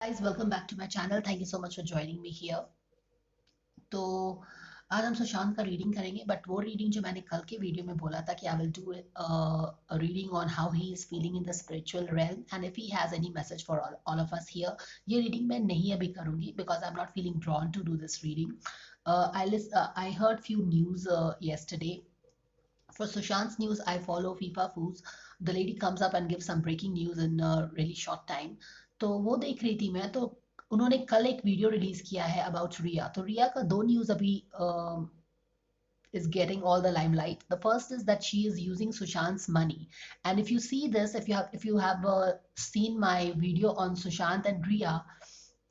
Guys, welcome back to my channel. Thank you so much for joining me here. तो आज हम सुशांत का reading करेंगे बट वो रीडिंग जो मैंने कल के वीडियो में बोला था कि I will do reading on how he is feeling in the spiritual realm and if he has any message for all of us here. ये रीडिंग मैं नहीं अभी करूंगी because I'm not feeling drawn to do this reading. I heard few news yesterday. For Sushant's news, I follow FIFA Foods. The lady comes up and gives some breaking news in a really short time. तो वो देख रही थी मैं, तो उन्होंने कल एक वीडियो रिलीज किया है अबाउट रिया. तो रिया का दो न्यूज अभी is getting all the limelight. The first is that she is using Sushant's money, and if you see this, if you have seen my video on Sushant and Riya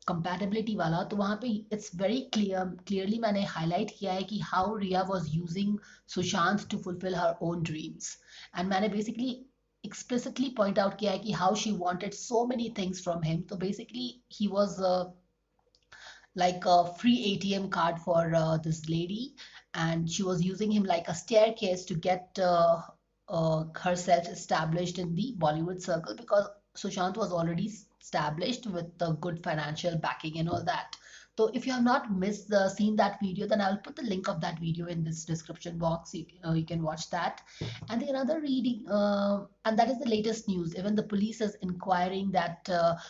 compatibility वाला, तो वहाँ पे it's very clearly मैंने highlight किया है कि how Riya was using Sushant to fulfill her own dreams, and मैंने basically explicitly point out किया है कि how she wanted so many things from him. So basically he was like a free ATM card for this lady, and she was using him like a staircase to get herself established in the Bollywood circle because Sushant was already established with the good financial backing and all that. So if you have not seen that video, then I'll put the link of that video in this description box. You can watch that. And the another reading, and that is the latest news. Even the police is inquiring that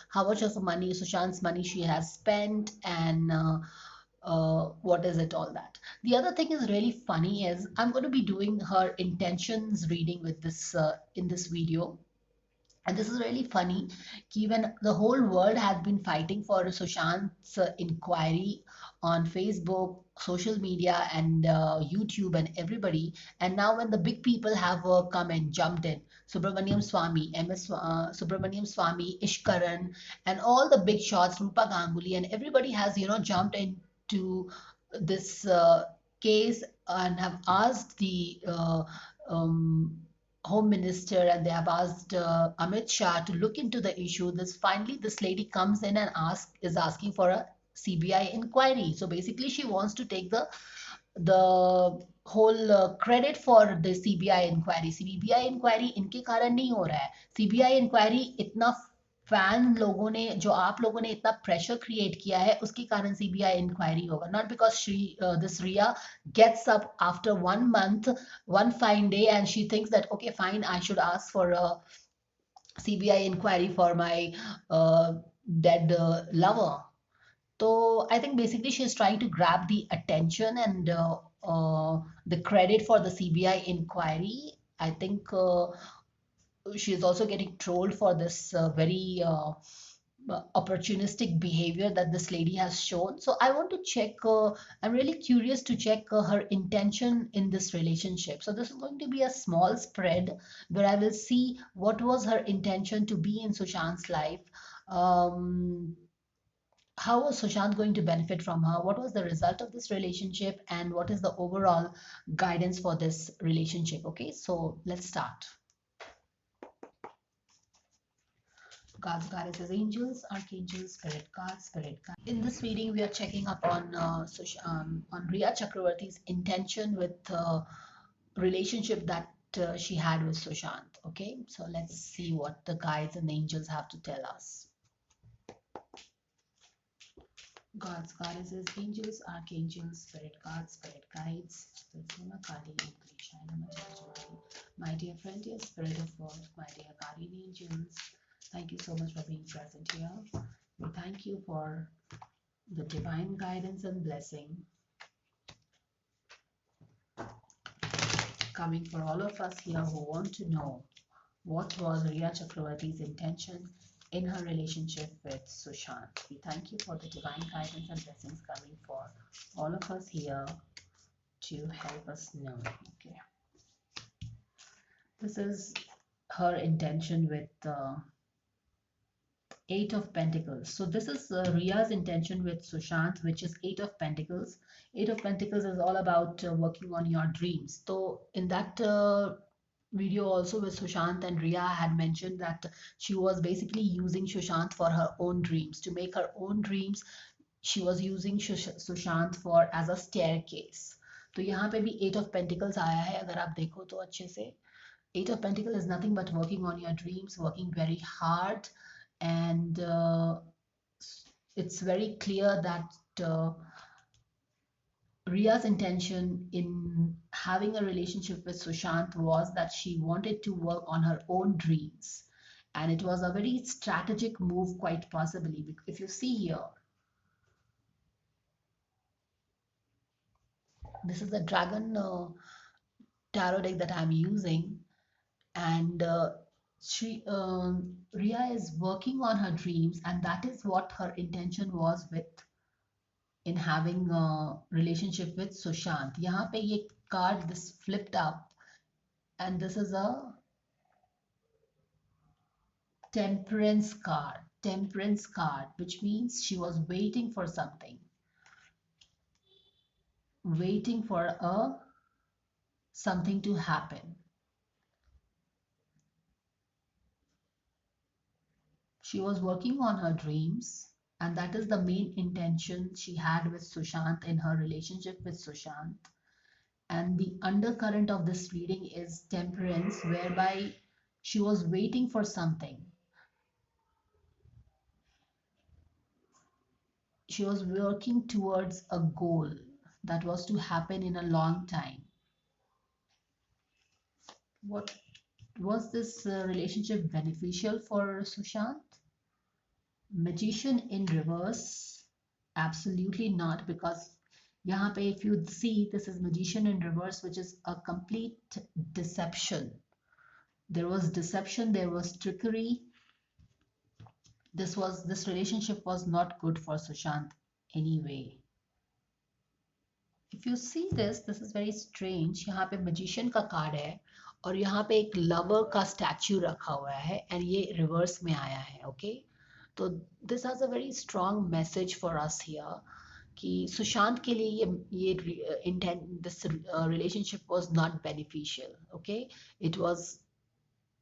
how much of the money, Sushant's money, she has spent, and what is it, all that. The other thing is really funny is I'm going to be doing her intentions reading with this in this video. And this is really funny. Even the whole world has been fighting for Sushant's inquiry on Facebook, social media, and YouTube, and everybody. And now, when the big people have come and jumped in, Subramaniam Swamy, MS Subramaniam Swamy, Ishkaran, and all the big shots, Rupa Ganguly, and everybody has jumped into this case and have asked the Home Minister, and they have asked Amit Shah to look into the issue. This lady comes in and is asking for a CBI inquiry. So basically, she wants to take the whole credit for the CBI inquiry. CBI inquiry इनके कारण नहीं हो रहा है. CBI inquiry इतना fan लोगों ने, जो आप लोगों ने इतना प्रेशर क्रिएट किया है, उसके कारण सीबीआई इंक्वायरी होगा. Not because this Rhea gets up after 1 month, one fine day, and she thinks that okay, fine, I should ask for a CBI inquiry for my dead lover. So I think basically she's trying to grab the attention and the credit for the CBI inquiry. I think she is also getting trolled for this very opportunistic behavior that this lady has shown. So I want to check, I'm really curious to check her intention in this relationship. So this is going to be a small spread where I will see what was her intention to be in Sushant's life. How was Sushant going to benefit from her? What was the result of this relationship? And what is the overall guidance for this relationship? Okay, so let's start. Gods, goddesses, angels, archangels, spirit cards, spirit guides. In this reading, we are checking up on Riya Chakravarti's intention with relationship that she had with Sushant. Okay, so let's see what the guides and the angels have to tell us. Gods, goddesses, angels, archangels, spirit guards, spirit guides, my dear friend, dear spirit of God, my dear guardian angels, thank you so much for being present here. We thank you for the divine guidance and blessing coming for all of us here who want to know what was Riya Chakravarti's intention in her relationship with Sushant. We thank you for the divine guidance and blessings coming for all of us here to help us know. Okay. This is her intention with Eight of Pentacles. So this is Riya's intention with Sushant, which is Eight of Pentacles. Eight of Pentacles is all about working on your dreams. So in that video also with Sushant and Riya had mentioned that she was basically using Sushant for her own dreams. To make her own dreams, she was using Sushant for as a staircase. तो यहाँ पे भी Eight of Pentacles आया है, अगर आप देखो तो अच्छे से. Eight of Pentacles is nothing but working on your dreams, working very hard, and it's very clear that Ria's intention in having a relationship with Sushant was that she wanted to work on her own dreams. And it was a very strategic move, quite possibly. If you see here, this is the dragon tarot deck that I'm using. And Ria is working on her dreams, and that is what her intention was with in having a relationship with Sushant. यहाँ पे ये card this flipped up, and this is a temperance card, which means she was waiting for something, waiting for a something to happen. She was working on her dreams, and that is the main intention she had with Sushant in her relationship with Sushant. And the undercurrent of this reading is temperance, whereby she was waiting for something. She was working towards a goal that was to happen in a long time. What was this relationship beneficial for Sushant? Magician in reverse? Absolutely not, because यहाँ पे if you see, this is magician in reverse, which is a complete deception. There was deception, there was trickery. This relationship was not good for Sushant anyway. If you see this is very strange. यहाँ पे magician का card है और यहाँ पे एक lover का statue रखा हुआ है and ये reverse में आया है. Okay, तो this has a very strong message for us here कि सुशांत के लिए ये intent this relationship was not beneficial. Okay,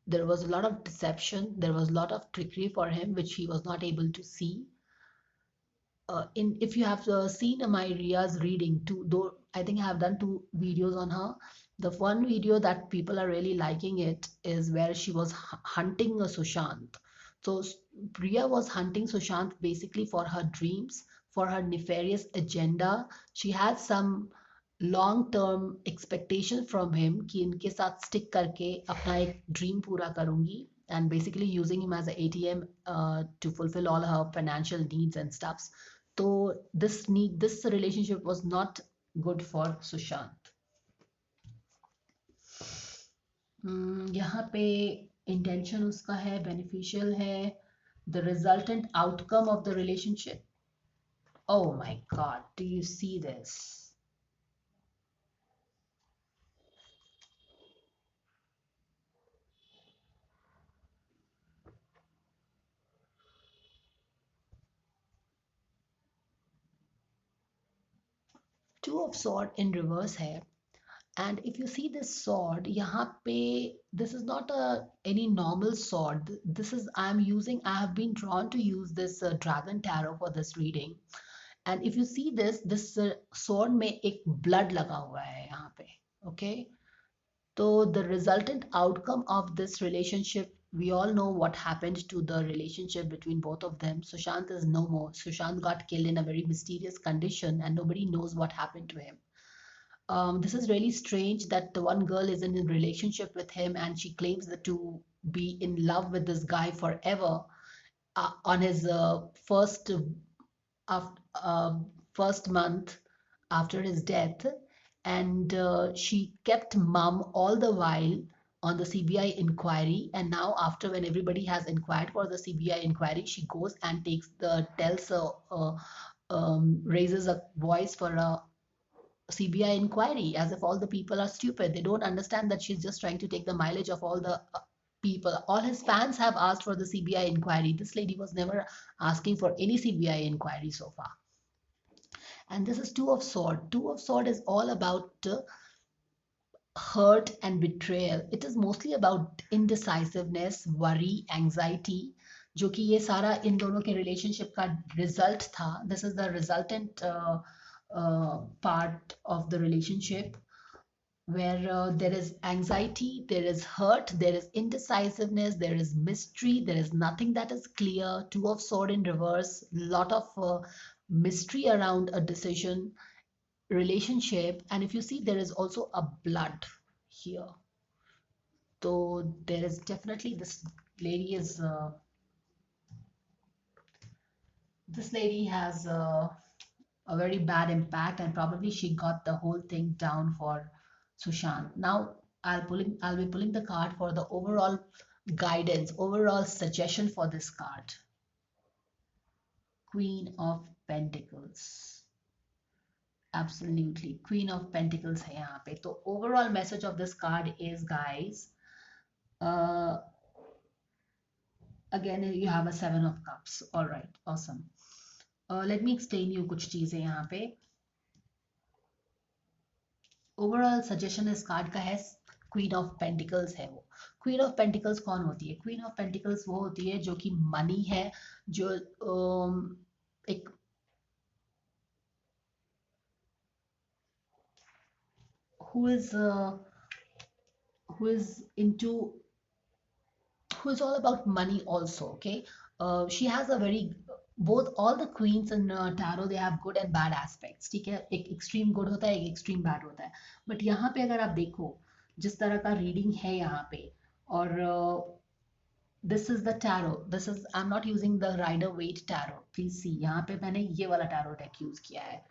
there was a lot of deception, there was a lot of trickery for him which he was not able to see. If you have seen my Ria's reading too, though I think I have done 2 videos on her. The one video that people are really liking it is where she was hunting a Sushant. So Ria was hunting Sushant basically for her dreams, for her nefarious agenda. She had some long term expectation from him कि इनके साथ stick करके अपना एक dream पूरा करूंगी, and basically using him as an ATM to fulfill all her financial needs and stuffs. So this relationship was not good for Sushant. यहाँ पे intention उसका है, beneficial है. The resultant outcome of the relationship. Oh my God, do you see this? Two of Swords in reverse है. And if you see this sword, यहाँ पे, this is not any normal sword. This is, I have been drawn to use this dragon tarot for this reading. And if you see this sword में एक blood लगा हुआ है यहाँ पे. Okay. So the resultant outcome of this relationship, we all know what happened to the relationship between both of them. Sushant is no more. Sushant got killed in a very mysterious condition and nobody knows what happened to him. This is really strange that the one girl is in a relationship with him and she claims that to be in love with this guy forever on his first month after his death. And she kept mum all the while on the CBI inquiry, and now after, when everybody has inquired for the CBI inquiry, she goes and raises a voice for a CBI inquiry, as if all the people are stupid. They don't understand that she's just trying to take the mileage of all the people. All his fans have asked for the CBI inquiry. This lady was never asking for any CBI inquiry so far. And this is Two of Swords. Two of Swords is all about hurt and betrayal. It is mostly about indecisiveness, worry, anxiety, जो कि ये सारा इन दोनों के relationship का result था. This is the resultant part of the relationship. where there is anxiety, there is hurt, there is indecisiveness, there is mystery, there is nothing that is clear. Two of sword in reverse, lot of mystery around a decision, relationship. And if you see, there is also a blood here. So there is definitely lady is this lady has a very bad impact, and probably she got the whole thing down for Sushant. Now I'll be pulling the card for the overall guidance, overall suggestion for this card. Queen of Pentacles. Absolutely. Queen of Pentacles है यहाँ पे. तो overall message of this card is, guys, uh, again you have a Seven of Cups. All right, awesome. Let me explain you कुछ चीजें यहाँ पे. Overall suggestion इस card का है, क्वीन ऑफ पेंटिकल्स है वो. क्वीन ऑफ पेंटिकल्स कौन होती है? क्वीन ऑफ पेंटिकल्स वो होती है जो कि मनी है, जो एक who is uh, who is into who is all about money also. Okay, she has a very, both all the queens in tarot, they have good and bad aspects. ठीक है, एक extreme good होता है, एक extreme bad होता है. But यहाँ पे अगर आप देखो जिस तरह का रीडिंग है यहाँ पे, और this is the tarot, this is, I am not using the Rider Waite tarot, please see. यहाँ पे मैंने ये वाला टैरो डेक यूज किया है,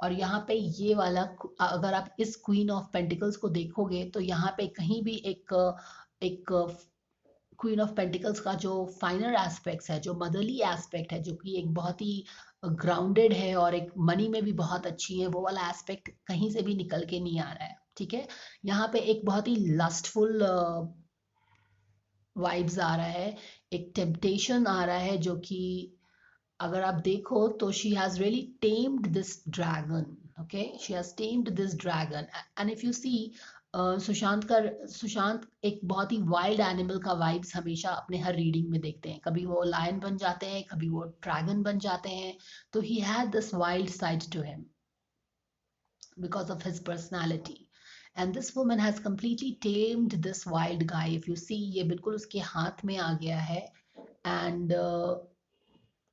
और यहाँ पे ये वाला. अगर आप इस क्वीन ऑफ पेंटिकल्स को देखोगे तो यहाँ पे कहीं भी एक क्वीन ऑफ पेंटिकल्स का जो फाइनर एस्पेक्ट्स है, जो मदरली एस्पेक्ट है, जो कि एक बहुत ही ग्राउंडेड है और एक मनी में भी बहुत अच्छी है, वो वाला एस्पेक्ट कहीं से भी निकल के नहीं आ रहा है. ठीक है, यहाँ पे एक बहुत ही लस्टफुल वाइब्स आ रहा है, एक टेम्पटेशन आ रहा है, जो कि अगर आप देखो तो she has really tamed this dragon. Okay, she has tamed this dragon. And if you see, Sushant एक बहुत ही वाइल्ड एनिमल का वाइब्स हमेशा अपने हर रीडिंग में देखते हैं. कभी वो लायन बन जाते हैं, कभी वो ड्रैगन बन जाते हैं. तो he had this wild side to him because of his personality, and this woman has completely tamed this wild guy. If you see, ये बिल्कुल उसके हाथ में आ गया है. and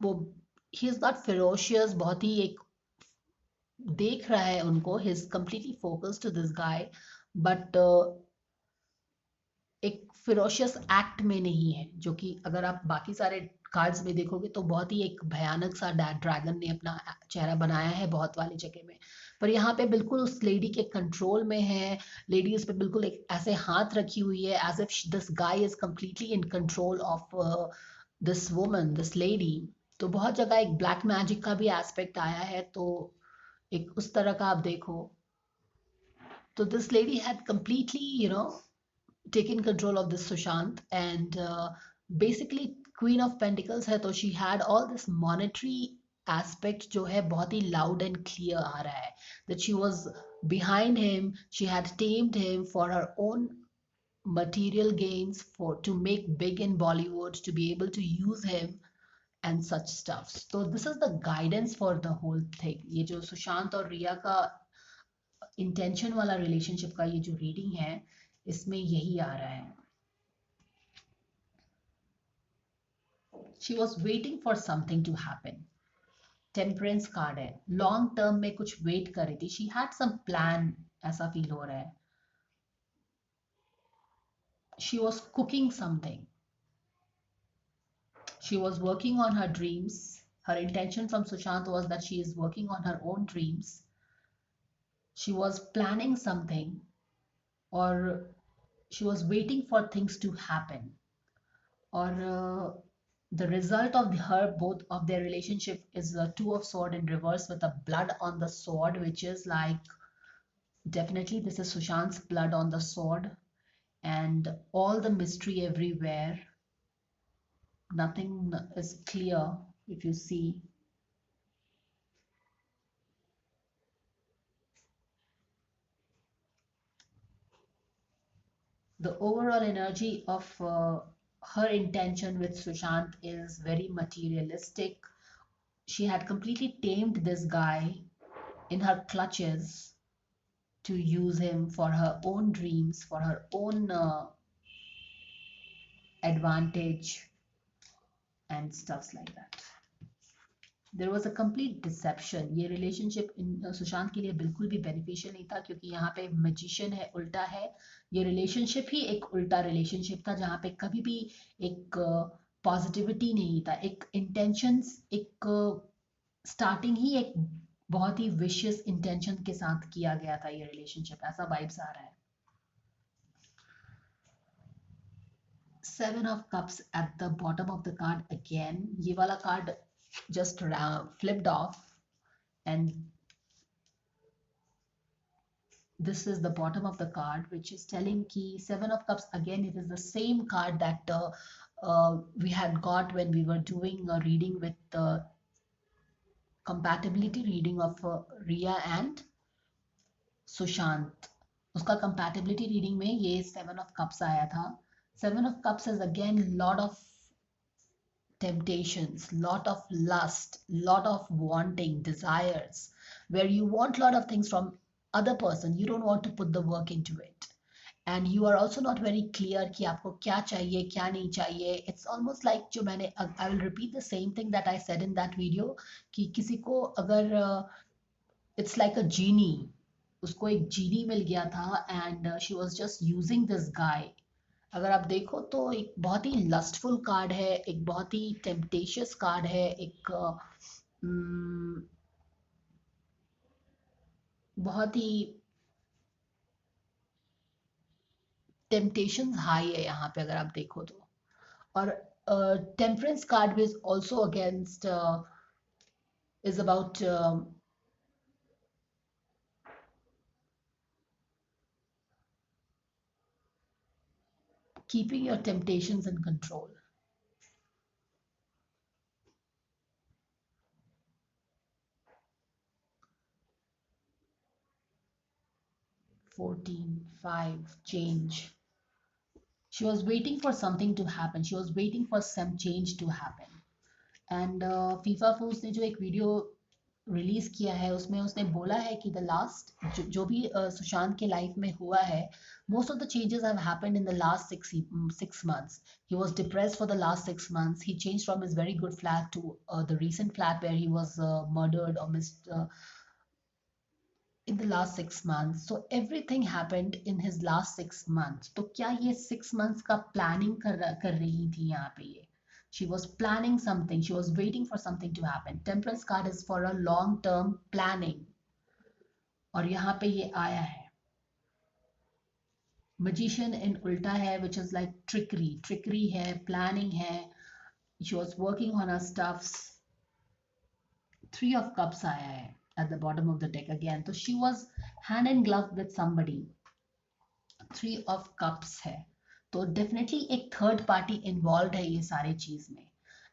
वो, he is not ferocious, बहुत ही एक देख रहा है उनको, he is completely focused to this guy, but एक फिरोशियस एक्ट में नहीं है, जो कि अगर आप बाकी सारे कार्ड्स में देखोगे तो बहुत ही एक भयानक सा ड्रैगन ने अपना चेहरा बनाया है बहुत वाली जगह में. पर यहाँ पे बिल्कुल उस लेडी के कंट्रोल में है. लेडी उस पे बिल्कुल एक ऐसे हाथ रखी हुई है, as if this guy is completely in control of this woman, this lady. तो बहुत जगह एक ब्लैक मैजिक का भी एस्पेक्ट आया है, तो एक उस तरह का आप देखो तो this lady had completely taken control of this Sushant, and basically Queen of Pentacles है, तो she had all this monetary aspect जो है बहुत ही loud and clear आ रहा है, that she was behind him, she had tamed him for her own material gains, for to make big in Bollywood, to be able to use him and such stuff. So this is the guidance for the whole thing. ये जो सुशांत और रिया का intention वाला relationship का ये जो reading है, इसमें यही आ रहा है. She was waiting for something to happen. Temperance card है, लॉन्ग टर्म में कुछ वेट कर रही थी. शी हैड सम प्लान, ऐसा फील हो रहा है. She was cooking something, she was working on her dreams. Her intention from Sushant was that she is working on her own dreams. She was planning something, or she was waiting for things to happen, or the result of her both of their relationship is a two of sword in reverse with a blood on the sword, which is like, definitely this is Sushant's blood on the sword, and all the mystery everywhere. Nothing is clear. If you see, the overall energy of her intention with Sushant is very materialistic. She had completely tamed this guy in her clutches, to use him for her own dreams, for her own advantage and stuffs like that. There was a complete deception. ये relationship Sushant के लिए बिल्कुल भी beneficial नहीं था, क्योंकि यहाँ पे मैजिशियन है, उल्टा है. ये रिलेशनशिप ही एक उल्टा रिलेशनशिप था, जहाँ पे कभी भी एक पॉजिटिविटी नहीं था. एक इंटेंशंस, एक स्टार्टिंग ही एक बहुत ही विशियस इंटेंशन के साथ किया गया था ये रिलेशनशिप, ऐसा वाइब्स आ रहा है. Seven of Cups at the bottom of the card again. ये वाला card just flipped off, and this is the bottom of the card, which is telling key Seven of Cups again. It is the same card that we had got when we were doing a reading with the compatibility reading of Rhea and Sushant. उसका compatibility reading में ये Seven of Cups आया था. Seven of Cups is again lot of temptations, lot of lust, lot of wanting, desires, where you want lot of things from other person. You don't want to put the work into it, and you are also not very clear कि आपको क्या चाहिए, क्या नहीं चाहिए. It's almost like जो मैंने, I will repeat the same thing that I said in that video, कि किसी को अगर it's like a genie, उसको एक genie मिल गया था, and she was just using this guy. अगर आप देखो तो एक बहुत ही लस्टफुल कार्ड है, एक बहुत ही टेम्पटेशियस कार्ड है, एक बहुत ही टेम्पटेशन हाई है यहाँ पे अगर आप देखो तो. और temperance card is also against, is about keeping your temptations in control. (14) 5 change. She was waiting for something to happen. She was waiting for some change to happen. And FIFA foods ने जो एक video release किया है, उसमें उसने बोला है कि द लास्ट जो भी सुशांत के लाइफ में हुआ है, most of the changes have happened in the last 6 months. He was depressed for the last 6 months. He changed from his very good flat to the recent flat where he was murdered or missed in the last 6 months. So everything happened in his last 6 months. तो क्या ये 6 months का planning कर रही थी यहाँ पे ये? She was planning something. She was waiting for something to happen. Temperance card is for a long-term planning. और यहाँ पे ये आया है. Magician in उल्टा है, which is like trickery. Trickery है, planning है. She was working on her stuffs. 3 of Cups आया है at the bottom of the deck again. So she was hand in glove with somebody. 3 of Cups है. तो definitely एक third party involved है ये सारे चीज में.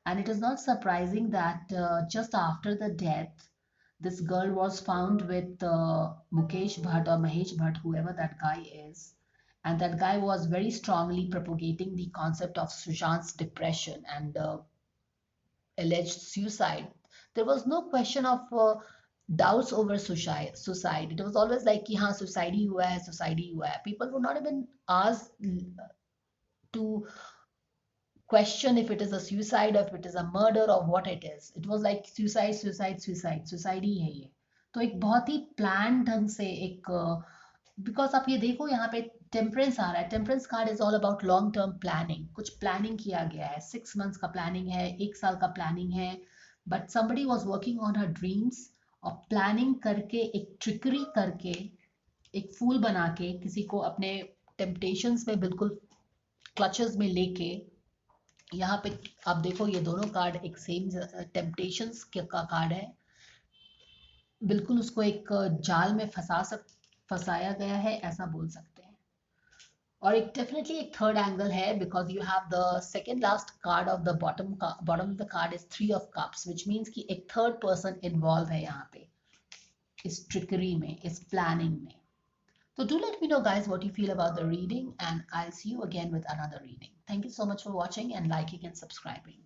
And it is not surprising that just after the death, this girl was found with Mukesh Bhatt or Mahesh Bhatt, whoever that guy is. And that guy was very strongly propagating the concept of Sushant's depression and alleged suicide. There was no question of doubts over suicide. It was always like कि हाँ suicide ही हुआ है, suicide ही हुआ है. People would not even ask to question if it is a suicide or if it is a murder or what it is. It was like suicide, suicide, suicide, suicide ही है ये. तो एक बहुत ही plan ढंग से एक बिकॉज आप ये देखो यहाँ पे टेम्परेंस आ रहा है. Temperance card is all about long term planning. कुछ प्लानिंग किया गया है, 6 months का प्लानिंग है, 1 साल का प्लानिंग है. But somebody was working on her dreams और प्लानिंग करके एक ट्रिकरी करके एक फूल बना के किसी को अपने टेम्पटेशंस में बिल्कुल क्लचेस में लेके, यहाँ पे आप देखो ये दोनों कार्ड एक सेम टेम्पटेशंस का कार्ड है. बिल्कुल उसको एक जाल में फंसाया गया है, ऐसा बोल सकते हैं. और एक डेफिनेटली एक थर्ड एंगल है because you have the second last card of the bottom of the card is 3 of Cups, which means कि एक थर्ड पर्सन इन्वॉल्व है यहाँ पे इस ट्रिकरी में, इस प्लानिंग में. So do let me know guys what you feel about the reading, and I'll see you again with another reading. Thank you so much for watching and liking and subscribing.